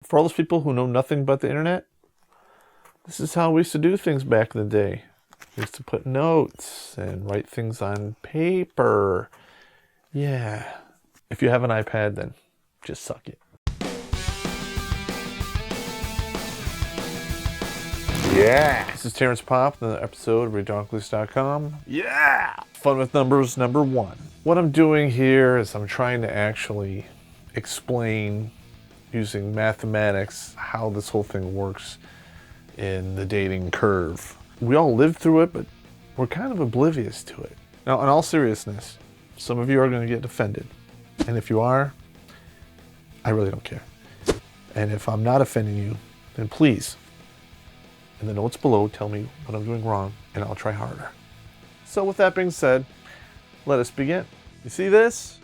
For all those people who know nothing about the internet, this is how we used to do things back in the day. We used to put notes and write things on paper. Yeah. If you have an iPad, then just suck it. Yeah. This is Terrence Popp, another episode of Redonkulous.com. Yeah. Fun with numbers number 1. What I'm doing here is I'm trying to actually explain using mathematics how this whole thing works in the dating curve. We all live through it, but we're kind of oblivious to it. Now, in all seriousness, some of you are going to get offended. And if you are, I really don't care. And if I'm not offending you, then please, in the notes below, tell me what I'm doing wrong, and I'll try harder. So with that being said, let us begin. You see this?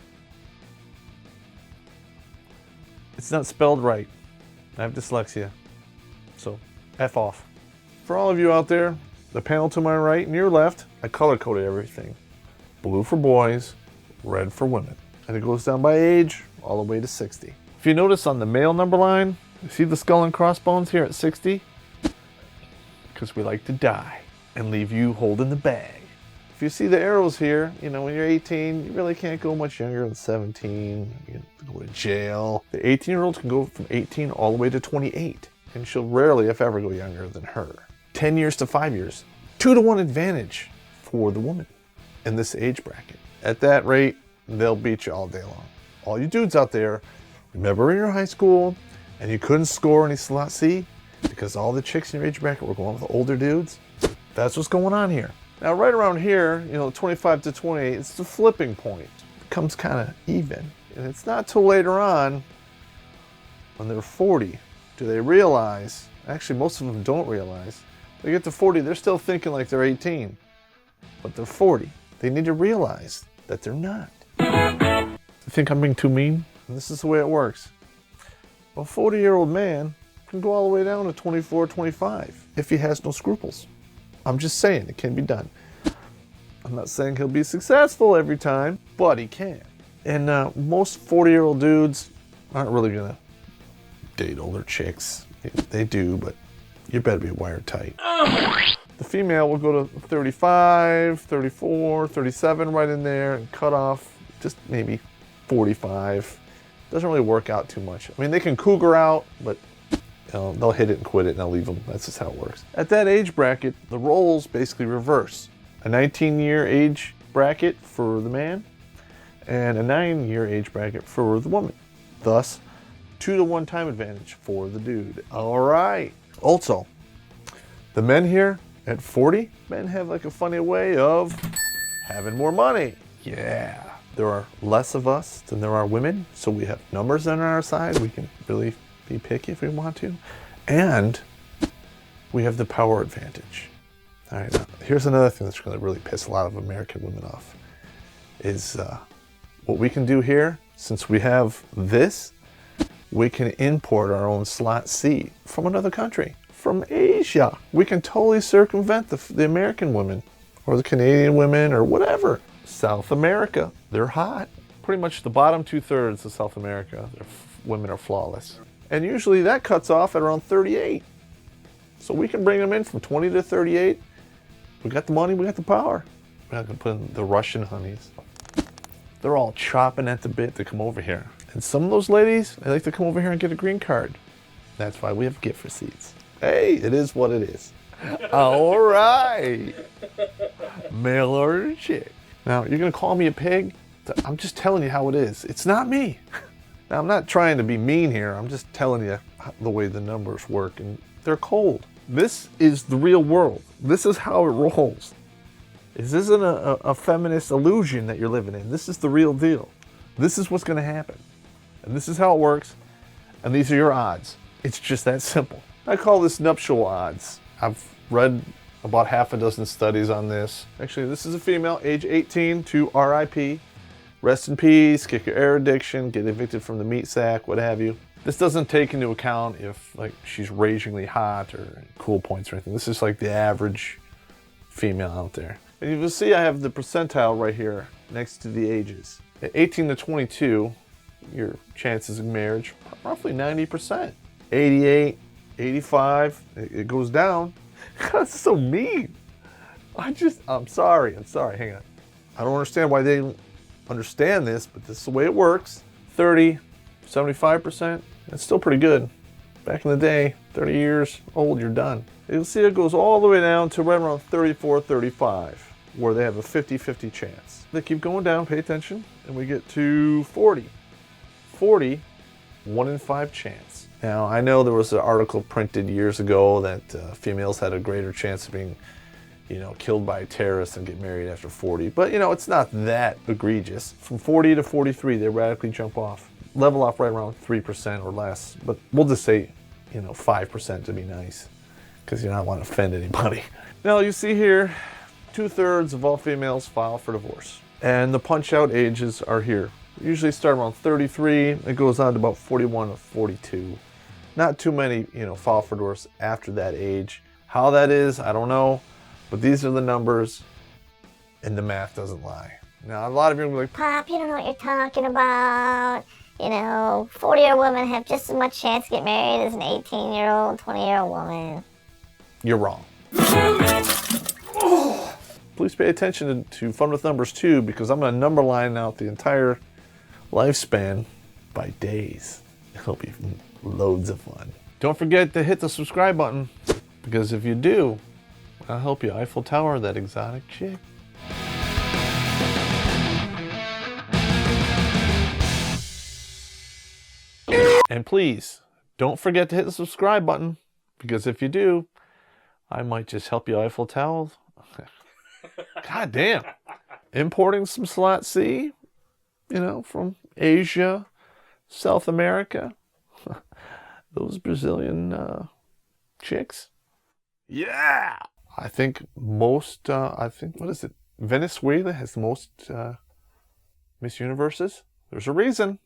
It's not spelled right. I have dyslexia. So, F off. For all of you out there, the panel to my right and your left, I color-coded everything. Blue for boys, red for women. And it goes down by age, all the way to 60. If you notice on the male number line, you see the skull and crossbones here at 60? Because we like to die and leave you holding the bag. If you see the arrows here, you know, when you're 18, you really can't go much younger than 17. You can go to jail. The 18-year-olds can go from 18 all the way to 28. And she'll rarely, if ever, go younger than her. 10 years to 5 years. 2-to-1 advantage for the woman in this age bracket. At that rate, they'll beat you all day long. All you dudes out there, remember in your high school and you couldn't score any slot C because all the chicks in your age bracket were going with older dudes? That's what's going on here. Now, right around here, you know, 25 to 28, it's the flipping point. It becomes kind of even. And it's not till later on, when they're 40, do they realize, actually most of them don't realize, they get to 40, they're still thinking like they're 18. But they're 40. They need to realize that they're not. You think I'm being too mean? And this is the way it works. A 40-year-old man can go all the way down to 24, 25 if he has no scruples. I'm just saying it can be done. I'm not saying he'll be successful every time, but he can. And most 40-year-old dudes aren't really gonna date older chicks. They do, but you better be wired tight. The female will go to 35, 34, 37 right in there and cut off just maybe 45. Doesn't really work out too much. I mean, they can cougar out, but they'll hit it and quit it and they'll leave them. That's just how it works. At that age bracket, the roles basically reverse. A 19-year age bracket for the man and a 9-year age bracket for the woman. Thus, 2-to-1 time advantage for the dude. All right. Also, the men here at 40, men have like a funny way of having more money. Yeah. There are less of us than there are women, so we have numbers on our side. We can really be picky if we want to. And we have the power advantage. All right, now, here's another thing that's going to really piss a lot of American women off, is what we can do here, since we have this, we can import our own slot C from another country, from Asia. We can totally circumvent the American women, or the Canadian women, or whatever. South America, they're hot. Pretty much the bottom 2/3 of South America, women are flawless. And usually that cuts off at around 38. So we can bring them in from 20 to 38. We got the money, we got the power. We're not gonna put in the Russian honeys. They're all chopping at the bit to come over here. And some of those ladies, they like to come over here and get a green card. That's why we have gift receipts. Hey, it is what it is. All right. Mail order chick. Now, you're gonna call me a pig? I'm just telling you how it is. It's not me. Now, I'm not trying to be mean here. I'm just telling you the way the numbers work, and they're cold. This is the real world. This is how it rolls. This isn't a feminist illusion that you're living in. This is the real deal. This is what's going to happen. And this is how it works. And these are your odds. It's just that simple. I call this nuptial odds. I've read about half a dozen studies on this. Actually, this is a female, age 18 to RIP. Rest in peace, kick your air addiction, get evicted from the meat sack, what have you. This doesn't take into account if like she's ragingly hot or cool points or anything. This is like the average female out there. And you will see I have the percentile right here next to the ages. At 18 to 22, your chances of marriage are roughly 90%. 88, 85. It goes down. That's so mean. I'm sorry. Hang on. I don't understand why they understand this, but this is the way it works. 30, 75%. That's still pretty good. Back in the day, 30 years old, you're done. You'll see it goes all the way down to right around 34, 35, where they have a 50-50 chance. They keep going down, pay attention, and we get to 40. 40, 1 in 5 chance. Now, I know there was an article printed years ago that females had a greater chance of being, killed by terrorists and get married after 40. But, it's not that egregious. From 40 to 43, they radically jump off. Level off right around 3% or less. But we'll just say, 5% to be nice, because you don't want to offend anybody. Now, you see here, 2/3 of all females file for divorce. And the punch-out ages are here. Usually start around 33. It goes on to about 41 or 42. Not too many, file for divorce after that age. How that is, I don't know. But these are the numbers, and the math doesn't lie. Now, a lot of you are going to be like, Pop, you don't know what you're talking about. 40-year-old women have just as much chance to get married as an 18-year-old, 20-year-old woman. You're wrong. Please pay attention to Fun with Numbers 2, because I'm going to number line out the entire lifespan by days. It'll be loads of fun. Don't forget to hit the subscribe button, because if you do, I'll help you Eiffel Tower that exotic chick. And please, don't forget to hit the subscribe button, because if you do, I might just help you Eiffel Tower. God damn. Importing some Slot C, from Asia, South America. Those Brazilian chicks. Yeah! I think what is it? Venezuela has the most Miss Universes. There's a reason.